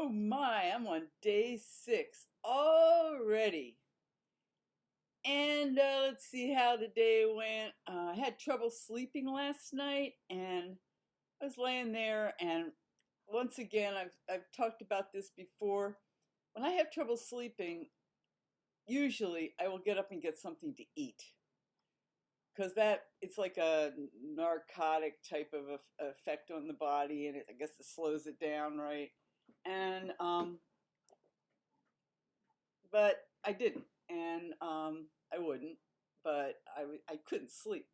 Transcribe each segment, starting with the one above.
Oh my, I'm on day 6 already. And let's see how the day went. I had trouble sleeping last night, and I was laying there, and once again, I've talked about this before. When I have trouble sleeping, usually I will get up and get something to eat because that it's like a narcotic type of effect on the body, and I guess it slows it down, right? And but I didn't, and I wouldn't, but I couldn't sleep.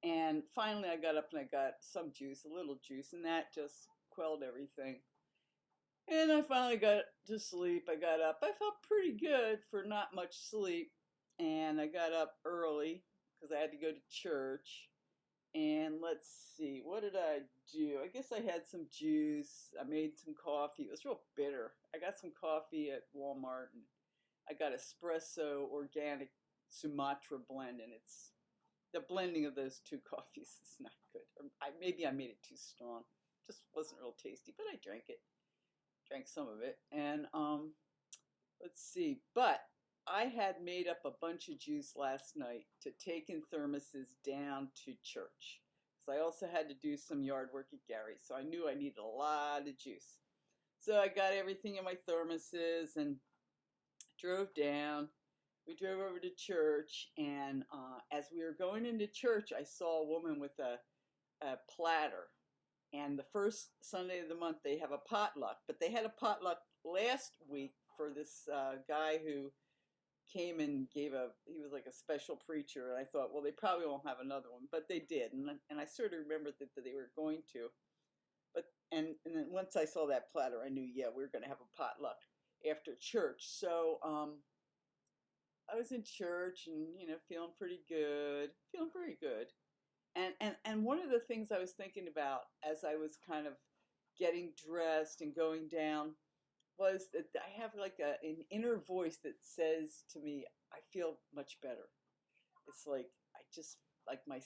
And finally, I got up and I got some juice, a little juice, and that just quelled everything. And I finally got to sleep. I got up. I felt pretty good for not much sleep, and I got up early because I had to go to church. And let's see, what did I do? I guess I had some juice. I made some coffee. It was real bitter. I got some coffee at Walmart, and I got espresso organic Sumatra blend, and it's the blending of those two coffees is not good. Or maybe I made it too strong. Just wasn't real tasty, but I drank it. Drank some of it, and let's see. But I had made up a bunch of juice last night to take in thermoses down to church. So I also had to do some yard work at Gary's, so I knew I needed a lot of juice. So I got everything in my thermoses and drove down. We drove over to church, and as we were going into church, I saw a woman with a platter. And the first Sunday of the month, they have a potluck, but they had a potluck last week for this guy who came and he was like a special preacher, and I thought, well, they probably won't have another one, but they did, and I sort of remembered that they were going to. But and then once I saw that platter, I knew, yeah, we were going to have a potluck after church. So I was in church and feeling pretty good, feeling very good. And one of the things I was thinking about as I was kind of getting dressed and going down was that I have like an inner voice that says to me, I feel much better. It's like I just like my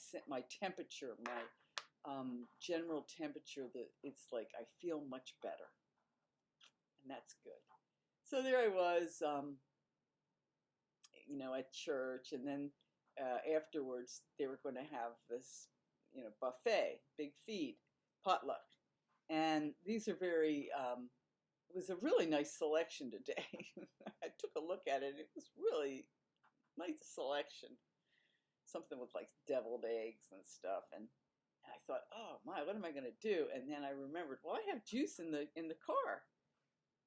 temperature, my general temperature, that it's like I feel much better, and that's good. So there I was, at church, and then afterwards they were going to have this, buffet, big feed, potluck, and these are very. It was a really nice selection today. I took a look at it. It was really nice selection. Something with like deviled eggs and stuff, and I thought, oh my, what am I going to do? And then I remembered, well, I have juice in the car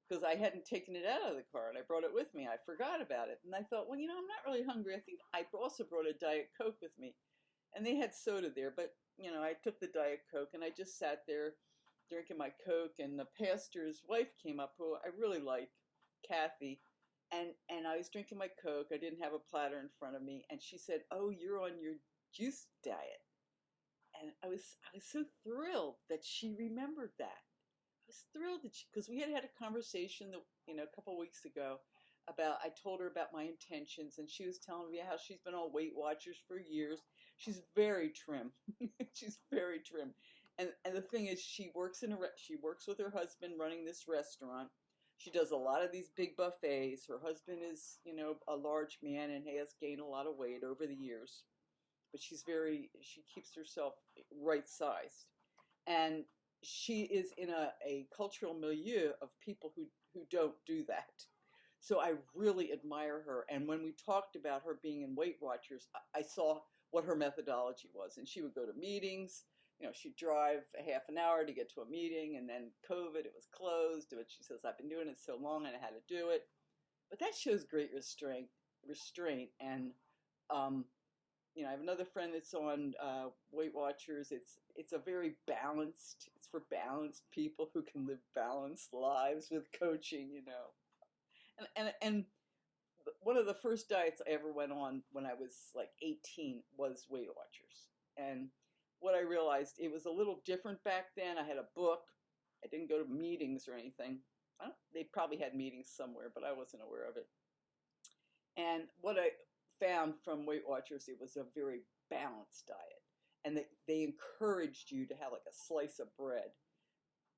because I hadn't taken it out of the car and I brought it with me. I forgot about it. And I thought, well, I'm not really hungry. I think I also brought a Diet Coke with me. And they had soda there, but, I took the Diet Coke and I just sat there drinking my Coke. And the pastor's wife came up, who I really like, Kathy. And I was drinking my Coke. I didn't have a platter in front of me. And she said, oh, you're on your juice diet. And I was so thrilled that she remembered that. I was thrilled that because we had had a conversation that, a couple weeks ago about, I told her about my intentions, and she was telling me how she's been on Weight Watchers for years. She's very trim. She's very trim. And the thing is, she works with her husband running this restaurant. She does a lot of these big buffets. Her husband is, a large man and has gained a lot of weight over the years. But she keeps herself right sized. And she is in a cultural milieu of people who don't do that. So I really admire her. And when we talked about her being in Weight Watchers, I saw what her methodology was. And she would go to meetings. She'd drive a half an hour to get to a meeting, and then COVID, it was closed. But she says, I've been doing it so long and I had to do it. But that shows great restraint. And I have another friend that's on Weight Watchers. It's a very balanced. It's for balanced people who can live balanced lives with coaching. And one of the first diets I ever went on when I was like 18 was Weight Watchers. And what I realized, it was a little different back then. I had a book. I didn't go to meetings or anything. They probably had meetings somewhere, but I wasn't aware of it. And what I found from Weight Watchers, it was a very balanced diet. And they encouraged you to have like a slice of bread,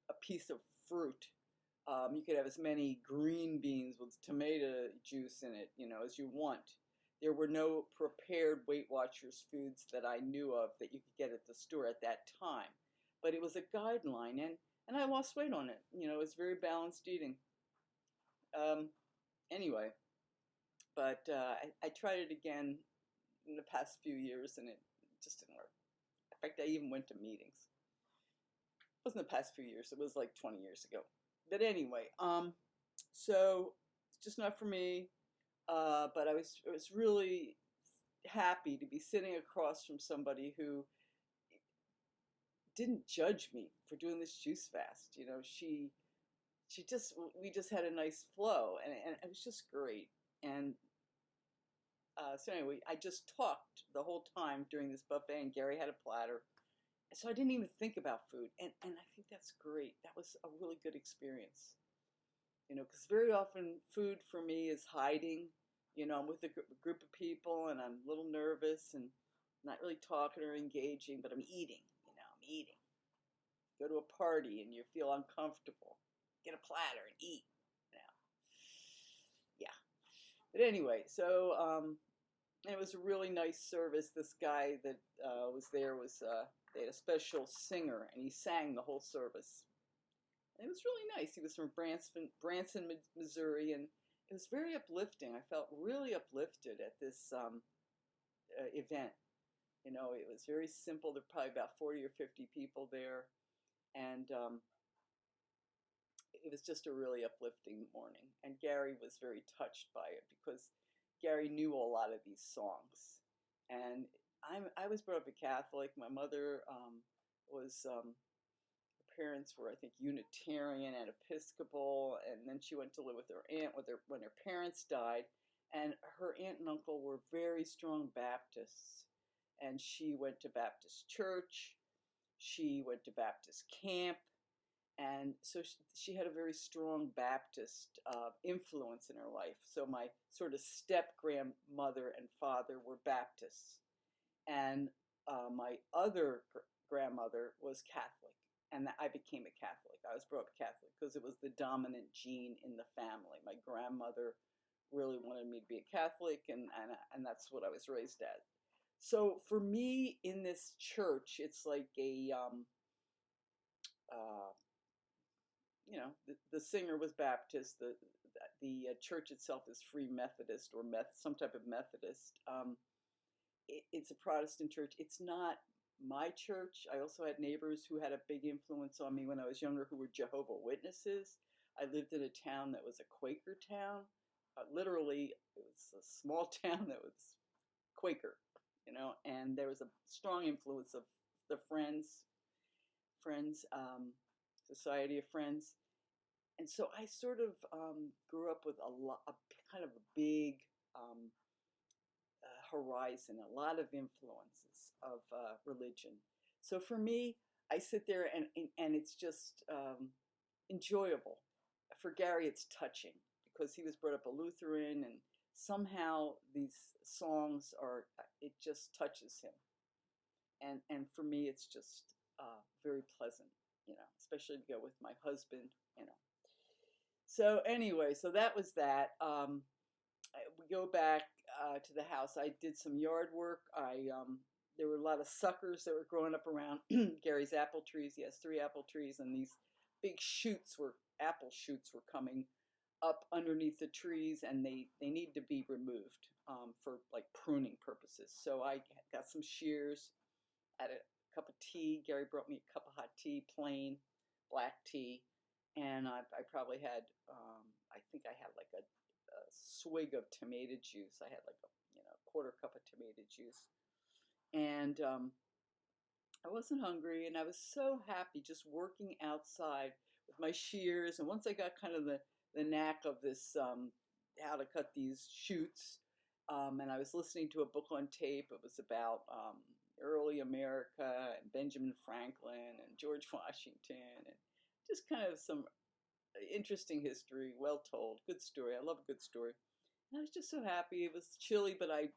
a piece of fruit, You could have as many green beans with tomato juice in it, as you want. There were no prepared Weight Watchers foods that I knew of that you could get at the store at that time. But it was a guideline, and I lost weight on it. It's very balanced eating. Um, anyway, but I tried it again in the past few years, and it just didn't work. In fact, I even went to meetings. It wasn't the past few years. It was like 20 years ago. But anyway, so it's just not for me. But I was really happy to be sitting across from somebody who didn't judge me for doing this juice fast. We just had a nice flow, and it was just great. And so anyway, I just talked the whole time during this buffet, and Gary had a platter. So I didn't even think about food, and I think that's great. That was a really good experience, because very often food for me is hiding. I'm with a group of people, and I'm a little nervous and not really talking or engaging, but I'm eating. I'm eating. Go to a party and you feel uncomfortable. Get a platter and eat. Yeah. But anyway, so it was a really nice service. This guy that was there they had a special singer, and he sang the whole service. And it was really nice. He was from Branson, Missouri, and it was very uplifting. I felt really uplifted at this event. It was very simple. There were probably about 40 or 50 people there, and it was just a really uplifting morning. And Gary was very touched by it because Gary knew a lot of these songs. And I was brought up a Catholic. My mother was, her parents were, I think, Unitarian and Episcopal, and then she went to live with her aunt when her parents died. And her aunt and uncle were very strong Baptists. And she went to Baptist church. She went to Baptist camp. And so she had a very strong Baptist influence in her life. So my sort of step-grandmother and father were Baptists. And my other grandmother was Catholic. And I became a Catholic. I was brought up Catholic because it was the dominant gene in the family. My grandmother really wanted me to be a Catholic, and that's what I was raised as. So for me in this church, it's like the singer was Baptist. The church itself is Free Methodist or some type of Methodist. It's a Protestant church. It's not my church. I also had neighbors who had a big influence on me when I was younger who were Jehovah's Witnesses. I lived in a town that was a Quaker town. Literally, it was a small town that was Quaker, and there was a strong influence of the Friends, Society of Friends. And so I sort of grew up with a kind of a big horizon, a lot of influences of religion. So for me, I sit there and it's just enjoyable. For Gary, it's touching because he was brought up a Lutheran, and somehow these songs it just touches him. And for me, it's just very pleasant, especially to go with my husband. So anyway, so that was that. We go back to the house. I did some yard work. There were a lot of suckers that were growing up around Gary's apple trees. He has 3 apple trees, and these big apple shoots were coming up underneath the trees, and they need to be removed for like pruning purposes. So I got some shears, had a cup of tea. Gary brought me a cup of hot tea, plain black tea, and I probably had, I think I had like a swig of tomato juice. I had like a quarter cup of tomato juice, and I wasn't hungry, and I was so happy just working outside with my shears. And once I got kind of the knack of this, how to cut these shoots, and I was listening to a book on tape. It was about early America and Benjamin Franklin and George Washington, and just kind of some interesting history, well told, good story. I love a good story. And I was just so happy. It was chilly, but I,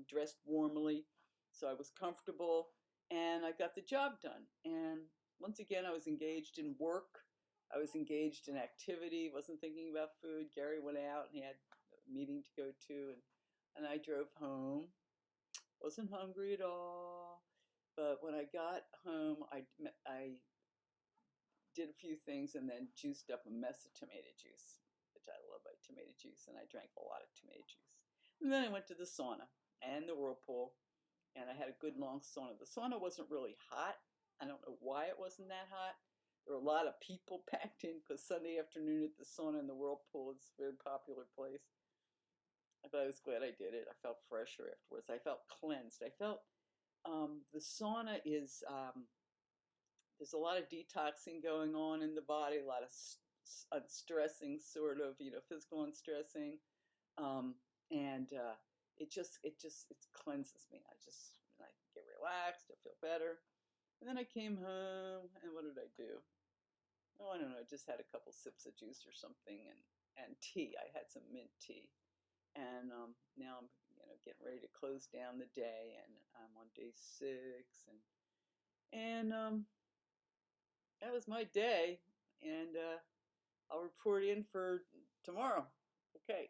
dressed warmly, so I was comfortable, and I got the job done. And once again, I was engaged in work, I was engaged in activity, wasn't thinking about food. Gary went out and he had a meeting to go to, and I drove home. Wasn't hungry at all. But when I got home, I did a few things and then juiced up a mess of tomato juice, which I love my tomato juice, and I drank a lot of tomato juice. And then I went to the sauna and the whirlpool, and I had a good long sauna. The sauna wasn't really hot. I don't know why it wasn't that hot. There were a lot of people packed in because Sunday afternoon at the sauna and the whirlpool is a very popular place. But I was glad I did it. I felt fresher afterwards. I felt cleansed. I felt the sauna is there's a lot of detoxing going on in the body, a lot of unstressing, sort of, physical unstressing, and it cleanses me. I get relaxed. I feel better. And then I came home, and what did I do? Oh, I don't know. I just had a couple sips of juice or something, and tea. I had some mint tea, and now I'm getting ready to close down the day, and I'm on day 6, and that was my day, and I'll report in for tomorrow. Okay.